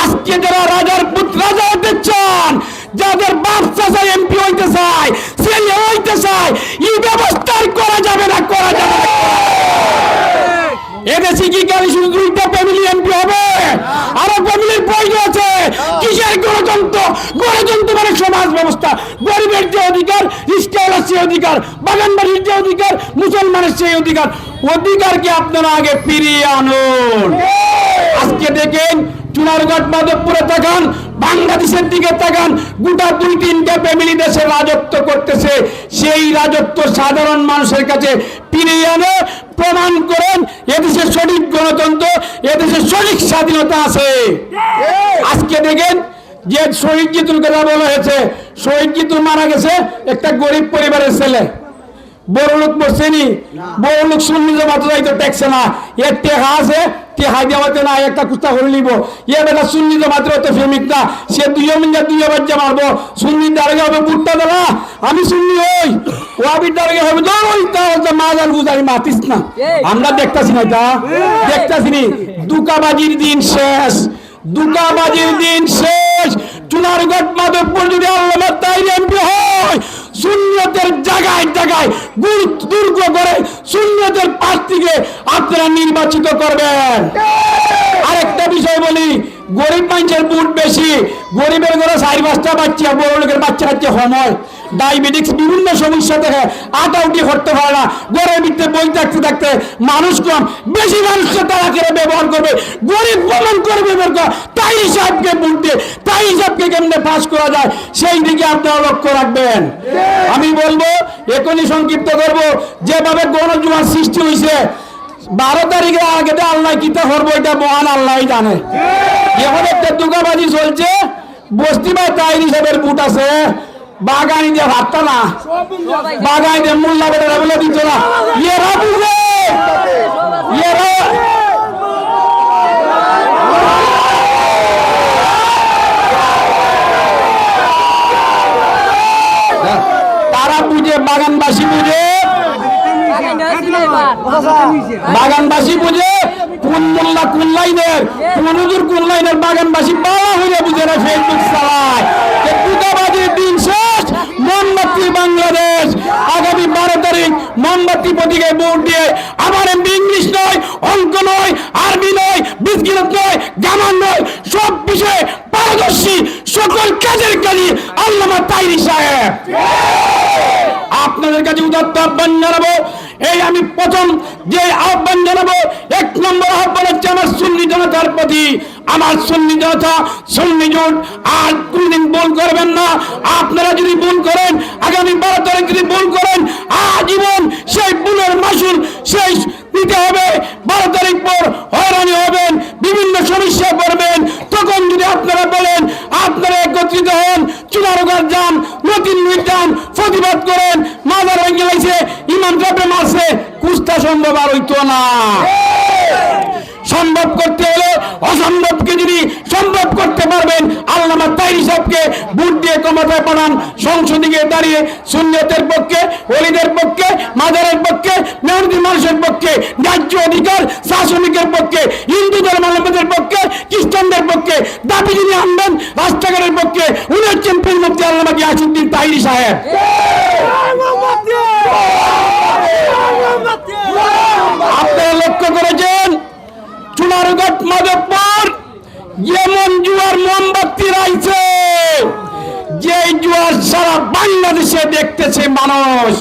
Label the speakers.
Speaker 1: আজকে যারা রাজার পুত্র রাজা হতে চান, যাদের বাপ চাচা এমপি হইতে চায়, ছেলে হইতে চায়, এই ব্যবস্থা করা যাবে না, করা যাবে না। এদেশে কি খালি শুধু দুইটা ফ্যামিলি এমপি হবে? আরো ফ্যামিলির প্রয়োজন আছে। কিসের গণতন্ত্র? গণতন্ত্র মানে সমাজ ব্যবস্থা। গরিবের যে অধিকার, রিস্কাওয়ালার সেই অধিকার, বাগানবাড়ির যে অধিকার, মুসলমানের সেই অধিকার, অধিকারকে আপনারা আগে ফিরিয়ে আনুন। আজকে দেখেন চুনারঘাট মাধবপুরে তাকান, বাংলাদেশের দিকে তাকান, গোটা 2-3টা ফ্যামিলি দেশে রাজত্ব করতেছে। সেই রাজত্ব সাধারণ মানুষের কাছে ফিরিয়ে আনে, প্রমাণ করেন এদেশে সঠিক গণতন্ত্র, এদেশে সঠিক স্বাধীনতা আছে। আজকে দেখেন যে শহীদ জিতুর কথা বলা হয়েছে, শহীদ জিতুর মারা গেছে একটা গরিব পরিবারের ছেলে। বড় লোক মরছেনি, বড় লোক সুন্নি জামাত যাইতো ট্যাক্সে না, এর টেকা আছে, টেকা দেওয়াতে না একটা কুস্তা করে নিব। এ বেটা সুন্নি জামাত হতে ফেমিক না, সে দুইও মিনিট দুইও বাচ্চা মারবো। সুন্নি দাঁড়িয়ে হবে বুটটা দেওয়া, আমি সুন্নি হই, ও আবির দাঁড়িয়ে হবে মাজার গুজারি মাতিস না। আমরা দেখতেছি না, তা দেখতেছি নি। দুকাবাজির দিন শেষ, দুকাবাজির দিন শেষ। চুনারঘাট মাধবপুর যদি আল্লামা তাইর এমপি হয়, সুন্নতের জায়গায় জায়গায় দুর্গ করে সুন্নতের প্রার্থীকে আপনারা নির্বাচিত করবেন। আরেকটা বিষয় বলি, গরিব মানুষের ভোট বেশি, গরিবের ঘরে 4-5টা বাচ্চা, বড় লোকের বাচ্চা কাচ্চা হয়, ডায়াবেটিক্স বিভিন্ন সমস্যা থেকে আটা উঠি করতে পারে না, ঘরের ভিতরে বই থাকতে থাকতে মানুষ কম, বেশি মানুষকে তারা করে ব্যবহার করবে, গরিব প্রমাণ করবে, তাই হিসাবকে ভোট দিয়ে তাই হিসাবকে কেমনে পাস করা যায় সেই দিকে আপনারা লক্ষ্য রাখবেন। আমি বলবো, এখনই সংক্ষিপ্ত করব, যেভাবে গণজোয়ার সৃষ্টি হয়েছে 12 তারিখের আগে আল্লাহ কিতা করবো এটা মহান আল্লাহ জানে। এখন একটা দুগাবাজি চলছে, বস্তিবা তাই হিসাবের বুট আছে, বাগানি দিয়ে ভাবতা না, বাগানি দিয়ে মোল্লা বেটারা বলে দিত না, এরা বুঝে, এরা তারা বুঝে, বাগানবাসী বুঝে, বাগানবাসী বুঝে, কোন মোল্লা কোন লাইনের, কোন হুজুর কোন লাইনের, বাগানবাসী বাবা হইলে বুঝে না, ফেসবুক চালায়। দুটাবাজির দিন শেষ, মোমবাতি বাংলাদেশ। আগামী 12 তারিখ মোমবাতি প্রতীকে ভোট দিয়ে আমার এমপি ইংলিশ নয়, অঙ্ক নয়, আরবি নয়, বিজ্ঞান নয়, গ্রামার নয়, সব বিষয়ে পারদর্শী, সকল কাজের কাজী আল্লামা তাইরি সাহেব। আপনাদের কাছে উদাত্ত আহ্বান জানাবো। এই আমি প্রথম যে আহ্বান জানাবো, 1 নম্বর আহ্বান হচ্ছে আমার সুন্নি জনতার প্রতি। আমার সুন্নি জনতা, সুন্নি জোট আর কোনদিন ভুল করবেন না। আপনারা যদি ভুল করেন, আগামী 12 তারিখ যদি ভুল করেন, আজীবন সেই ভুলের মাসুল সেই দিতে হবে। 12 তারিখ পর হয়রানি হবেন, বিভিন্ন সমস্যায় পড়বেন। তখন যদি আপনারা বলেন, আপনারা একত্রিত হন, চুনারঘাট যান, নতুন যান, প্রতিবাদ করেন, মাজার ভেঙে লাইছে, ইমাম সাহেব মারছে, কুস্তা সম্ভব আর হইতো না। সম্ভব করতে হলে অসম্ভবকে যদি সম্ভব করতে পারবেন, আল্লামা তাইরি সাহেবকে ভোট দিয়ে ক্ষমতায় পাঠান। সংসদে গিয়ে দাঁড়িয়ে সুন্নতের পক্ষে, ওলিদের পক্ষে, মাজারের পক্ষে, মেহনতি মানুষের পক্ষে, ন্যায্য অধিকার শাসনিকের পক্ষে, হিন্দু ধর্মাবলম্বীদের পক্ষে, খ্রিস্টানদের পক্ষে দাবি যিনি আনবেন, রাস্তাঘাটের পক্ষে, উনি হচ্ছেন পীর মুফতি আল্লামা গিয়াসউদ্দিন তাইরি সাহেব। আপনারা লক্ষ্য করেছেন, চুনারঘাট মাধবপুর যেমন জুয়ার মোমবাতি রাইছে, যে জুয়ার সারা বাংলাদেশে দেখতেছে মানুষ।